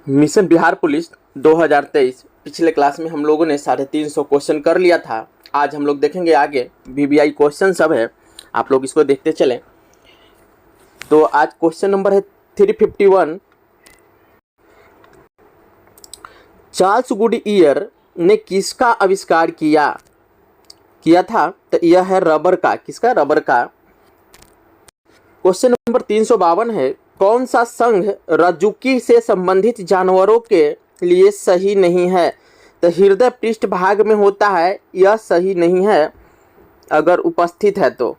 Mission Bihar police 2023 पिछले class में हम लोगों ने 350 क्वेश्चन कर लिया था। आज हम लोग देखेंगे आगे वीवीआई क्वेश्चन सब है, आप लोग इसको देखते चलें। तो आज क्वेश्चन नंबर है 351। चार्ल्स गुडईयर ने किसका आविष्कार किया था? तो यह है रबर का। किसका? रबर का। क्वेश्चन नंबर 352 है, कौन सा संघ रज्जुकी से संबंधित जानवरों के लिए सही नहीं है? तो हृदय पृष्ठभाग में होता है, यह सही नहीं है अगर उपस्थित है तो।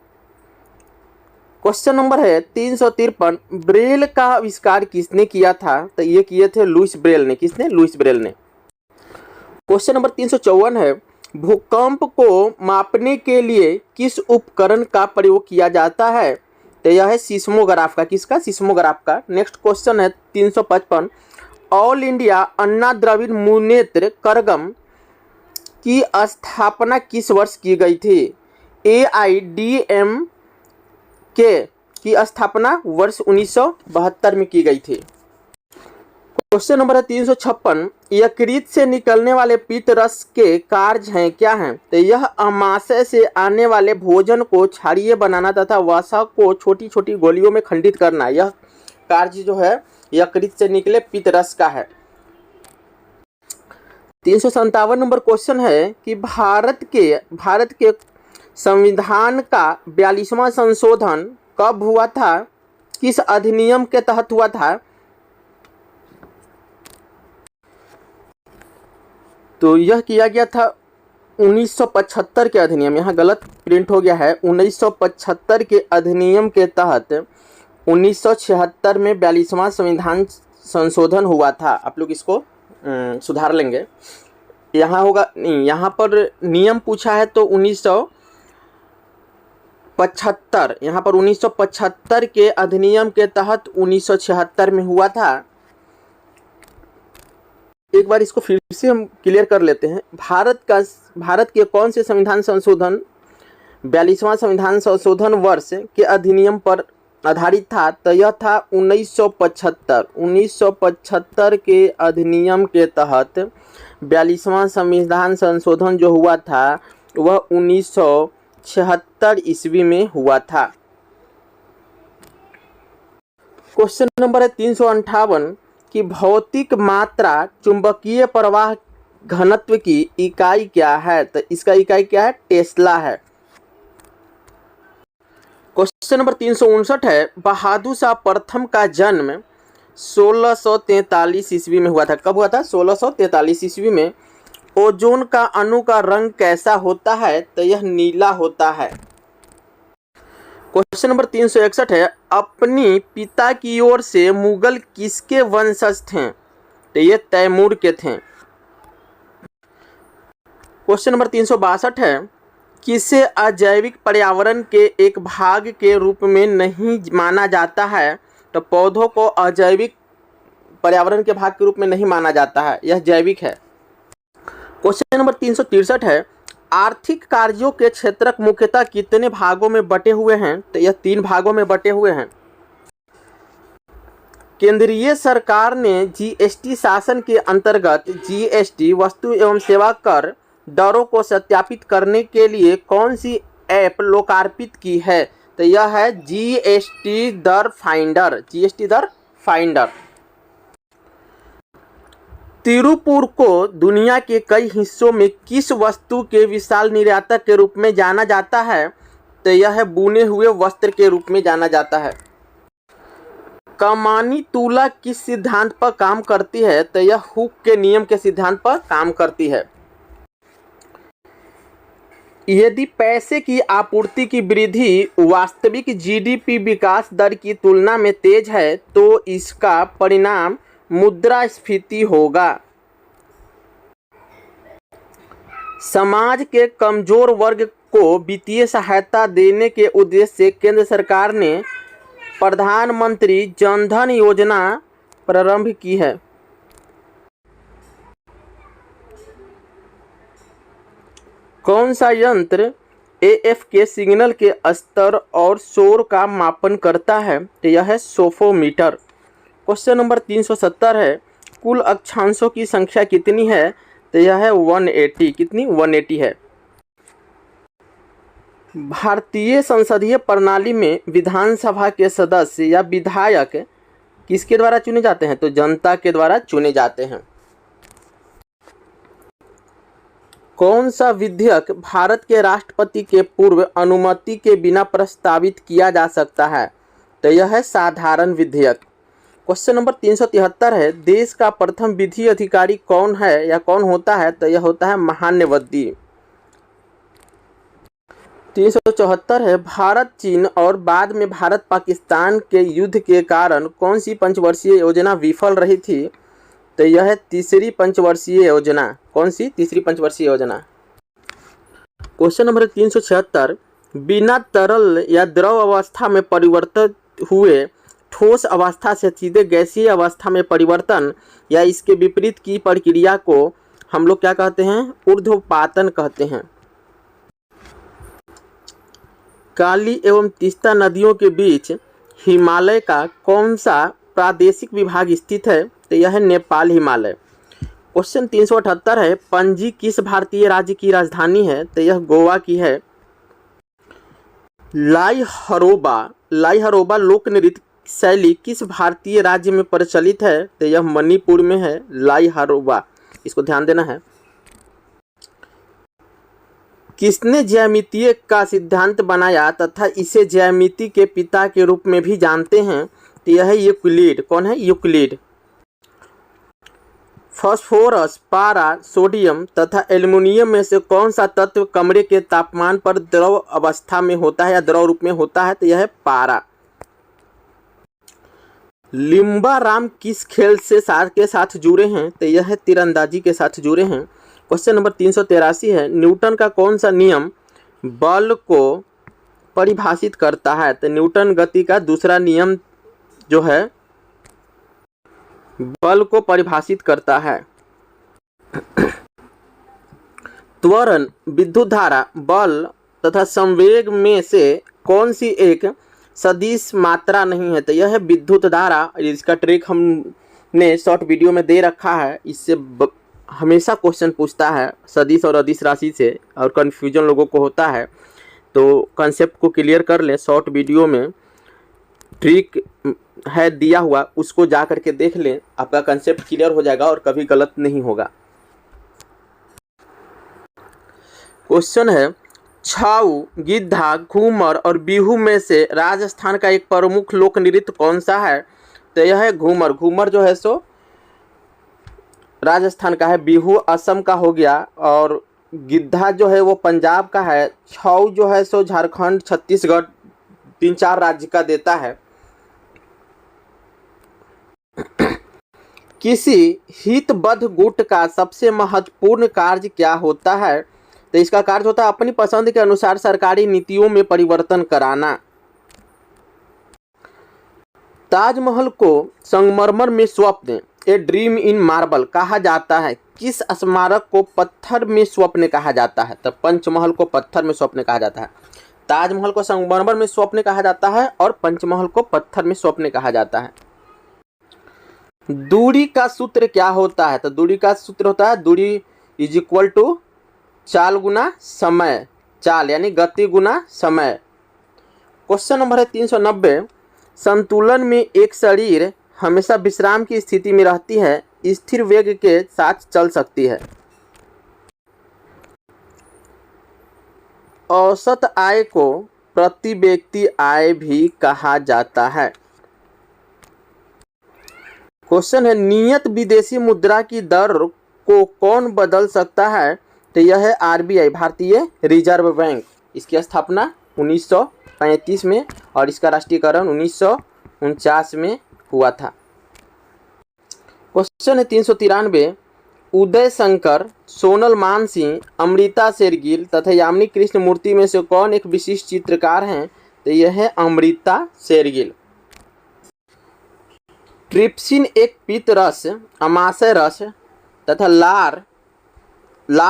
क्वेश्चन नंबर है 353, ब्रेल का आविष्कार किसने किया था? तो ये किए थे लुईस ब्रेल ने। किसने? लुईस ब्रेल ने। क्वेश्चन नंबर 354 है, भूकंप को मापने के लिए किस उपकरण का प्रयोग किया जाता है? तो यह है सिस्मोग्राफ का। किसका? सिस्मोग्राफ का। नेक्स्ट क्वेश्चन है 355, ऑल इंडिया अन्ना द्रविड़ मुनेत्र करगम की स्थापना किस वर्ष की गई थी? AIDMK की स्थापना वर्ष 1972 में की गई थी। क्वेश्चन नंबर है 356, यकृत से निकलने वाले पित्त रस के कार्य हैं क्या हैं? तो यह आमाशय से आने वाले भोजन को क्षारीय बनाना तथा वसा को छोटी छोटी गोलियों में खंडित करना, यह कार्य जो है यकृत से निकले पित्त रस का है। 357 नंबर क्वेश्चन है कि भारत के संविधान का 42वां संशोधन कब हुआ था? किस अधिनियम के तहत हुआ था? तो यह किया गया था 1975 के अधिनियम। यहाँ गलत प्रिंट हो गया है। 1975 के अधिनियम के तहत 1976 में 42वां संविधान संशोधन हुआ था। आप लोग इसको सुधार लेंगे। यहाँ होगा नहीं, यहाँ पर नियम पूछा है तो 1975, यहाँ पर 1975 के अधिनियम के तहत 1976 में हुआ था। एक बार इसको फिर से हम क्लियर कर लेते हैं। भारत के कौन से संविधान संशोधन 42वां संविधान संशोधन वर्ष के अधिनियम पर आधारित था? तो यह था 1975। 1975 के अधिनियम के तहत 42वां संविधान संशोधन जो हुआ था वह 1976 ईस्वी में हुआ था। क्वेश्चन नंबर है 358 कि भौतिक मात्रा चुंबकीय प्रवाह घनत्व की इकाई क्या है? तो इसका इकाई क्या है? टेस्ला है। क्वेश्चन नंबर 359 है, बहादुर शाह प्रथम का जन्म 1643 ईस्वी में हुआ था। कब हुआ था? 1643 ईस्वी में। ओजोन का अणु का रंग कैसा होता है? तो यह नीला होता है। क्वेश्चन नंबर 361 है, अपनी पिता की ओर से मुगल किसके वंशज थे? तो ये तैमूर के थे। क्वेश्चन नंबर 362 है, किसे अजैविक पर्यावरण के एक भाग के रूप में नहीं माना जाता है? तो पौधों को अजैविक पर्यावरण के भाग के रूप में नहीं माना जाता है, यह जैविक है। क्वेश्चन नंबर 363 है, आर्थिक कार्यों के क्षेत्रक मुख्यतः कितने भागों में बटे हुए हैं? तो यह 3 भागों में बटे हुए हैं। केंद्रीय सरकार ने जीएसटी शासन के अंतर्गत जीएसटी वस्तु एवं सेवा कर दरों को सत्यापित करने के लिए कौन सी ऐप लोकार्पित की है? तो यह है जीएसटी दर फाइंडर। जीएसटी दर फाइंडर। तिरुपुर को दुनिया के कई हिस्सों में किस वस्तु के विशाल निर्यातक के रूप में जाना जाता है? तो यह है बुने हुए वस्त्र के रूप में जाना जाता है। कमानी तुला किस सिद्धांत पर काम करती है? तो यह हुक के नियम के सिद्धांत पर काम करती है। यदि पैसे की आपूर्ति की वृद्धि वास्तविक जीडीपी विकास दर की तुलना में तेज है तो इसका परिणाम मुद्रास्फीति होगा। समाज के कमजोर वर्ग को वित्तीय सहायता देने के उद्देश्य से केंद्र सरकार ने प्रधानमंत्री जन धन योजना प्रारंभ की है। कौन सा यंत्र एएफ के सिग्नल के स्तर और शोर का मापन करता है? तो यह है सोफोमीटर। क्वेश्चन नंबर 370 है, कुल अक्षांशों की संख्या कितनी है? तो यह है 180। कितनी? 180 है। भारतीय संसदीय प्रणाली में विधानसभा के सदस्य या विधायक किसके द्वारा चुने जाते हैं? तो जनता के द्वारा चुने जाते हैं। कौन सा विधेयक भारत के राष्ट्रपति के पूर्व अनुमति के बिना प्रस्तावित किया जा सकता है? तो यह है साधारण विधेयक। क्वेश्चन नंबर 373 है, देश का प्रथम विधि अधिकारी कौन है या कौन होता है? तो यह होता है महान्यायवादी। 374 है, भारत चीन और बाद में भारत पाकिस्तान के युद्ध के कारण कौन सी पंचवर्षीय योजना विफल रही थी? तो यह है तीसरी पंचवर्षीय योजना। कौन सी? तीसरी पंचवर्षीय योजना। क्वेश्चन नंबर 376, बिना तरल या द्रव अवस्था में परिवर्तित हुए ठोस अवस्था से सीधे गैसीय अवस्था में परिवर्तन या इसके विपरीत की प्रक्रिया को हम लोग क्या कहते हैं? ऊर्ध्वपातन कहते हैं। काली एवं तीस्ता नदियों के बीच हिमालय का कौन सा प्रादेशिक विभाग स्थित है? तो यह है नेपाल हिमालय। क्वेश्चन 378 है, पणजी किस भारतीय राज्य की राजधानी है? तो यह गोवा की है। लाई हरोबा लोक नृत्य शैली किस भारतीय राज्य में प्रचलित है? तो यह मणिपुर में है लाई हरोबा। इसको ध्यान देना है। किसने ज्यामितीय का सिद्धांत बनाया तथा इसे ज्यामिति के पिता के रूप में भी जानते हैं? तो यह है यूक्लिड। कौन है? यूक्लिड। फास्फोरस, पारा, सोडियम तथा एल्युमिनियम में से कौन सा तत्व कमरे के तापमान पर द्रव अवस्था में होता है या द्रव रूप में होता है? तो यह है पारा। लिम्बाराम किस खेल से के साथ जुड़े हैं? तो यह है तीरंदाजी के साथ जुड़े हैं। क्वेश्चन नंबर 383 है, न्यूटन का कौन सा नियम बल को परिभाषित करता है? तो न्यूटन गति का दूसरा नियम जो है बल को परिभाषित करता है। त्वरण, विद्युत धारा, बल तथा संवेग में से कौन सी एक सदिश मात्रा नहीं है? तो यह है विद्युत धारा। इसका ट्रिक हमने शॉर्ट वीडियो में दे रखा है। इससे हमेशा क्वेश्चन पूछता है सदिश और अदिश राशि से और कन्फ्यूजन लोगों को होता है, तो कंसेप्ट को क्लियर कर ले। शॉर्ट वीडियो में ट्रिक है दिया हुआ, उसको जा करके देख लें, आपका कंसेप्ट क्लियर हो जाएगा और कभी गलत नहीं होगा। क्वेश्चन है, छाऊ, गिद्धा, घूमर और बिहू में से राजस्थान का एक प्रमुख लोक नृत्य कौन सा है? तो यह है घूमर। घूमर जो है सो राजस्थान का है, बिहू असम का हो गया और गिद्धा जो है वो पंजाब का है। छाऊ जो है सो झारखंड, छत्तीसगढ़, 3-4 राज्य का देता है। किसी हितबद्ध गुट का सबसे महत्वपूर्ण कार्य क्या होता है? तो इसका कार्य होता है अपनी पसंद के अनुसार सरकारी नीतियों में परिवर्तन कराना। ताजमहल को संगमरमर में स्वप्न, ए ड्रीम इन मार्बल कहा जाता है। किस स्मारक को पत्थर में स्वप्न कहा जाता है? तो पंचमहल को पत्थर में स्वप्न कहा जाता है। ताजमहल को संगमरमर में स्वप्न कहा जाता है और पंचमहल को पत्थर में स्वप्न कहा जाता है। दूरी का सूत्र क्या होता है? तो दूरी का सूत्र होता है दूरी इज इक्वल टू चाल गुना समय। चाल यानी गति गुना समय। क्वेश्चन नंबर है 390, संतुलन में एक शरीर हमेशा विश्राम की स्थिति में रहती है, स्थिर वेग के साथ चल सकती है। औसत आय को प्रति व्यक्ति आय भी कहा जाता है। क्वेश्चन है, नियत विदेशी मुद्रा की दर को कौन बदल सकता है? तो यह है आरबीआई, भारतीय रिजर्व बैंक। इसकी स्थापना 1935 में और इसका राष्ट्रीयकरण 1949 में हुआ था। क्वेश्चन है 393, उदय शंकर, सोनल मानसिंह, अमृता शेरगिल तथा यामिनी कृष्णमूर्ति में से कौन एक विशिष्ट चित्रकार हैं? तो यह है अमृता शेरगिल। ट्रिप्सिन एक पित्त रस, अमाशय रस तथा लार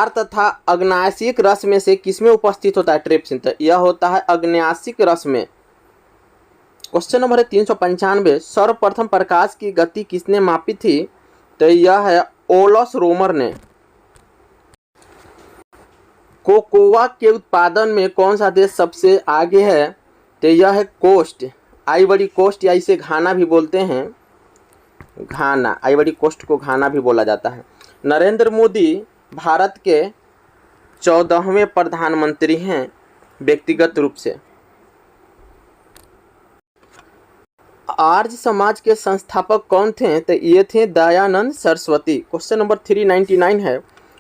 तथा अग्नाशिक रस में से किसमें उपस्थित होता है? ट्रिप्सिन। तो यह होता है अग्नाशिक रस में। क्वेश्चन नंबर है 395, सर्वप्रथम प्रकाश की गति किसने मापी थी? तो यह है ओलस रोमर ने। कोकोआ के उत्पादन में कौन सा देश सबसे आगे है? तो यह है कोस्ट, आइवरी कोस्ट, या इसे घाना भी बोलते हैं। घाना, आइवरी कोस्ट को घाना भी बोला जाता है। नरेंद्र मोदी भारत के 14वें प्रधानमंत्री हैं व्यक्तिगत रूप से। आर्य समाज के संस्थापक कौन थे? तो ये थे दयानंद सरस्वती। क्वेश्चन नंबर 399 है,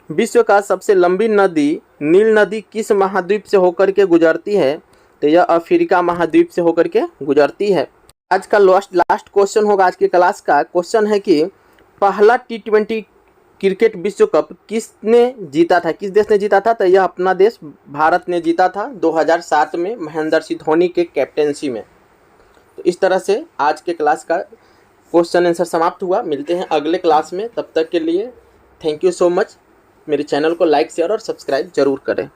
विश्व का सबसे लंबी नदी नील नदी किस महाद्वीप से होकर के गुजरती है? तो यह अफ्रीका महाद्वीप से होकर के गुजरती है। आज का लास्ट क्वेश्चन होगा आज की क्लास का। क्वेश्चन है कि पहला T20 क्रिकेट विश्व कप किसने जीता था, किस देश ने जीता था? तो यह अपना देश भारत ने जीता था 2007 में महेंद्र सिंह धोनी के कैप्टेंसी में। तो इस तरह से आज के क्लास का क्वेश्चन आंसर समाप्त हुआ। मिलते हैं अगले क्लास में, तब तक के लिए थैंक यू सो मच। मेरे चैनल को लाइक शेयर और सब्सक्राइब जरूर करें।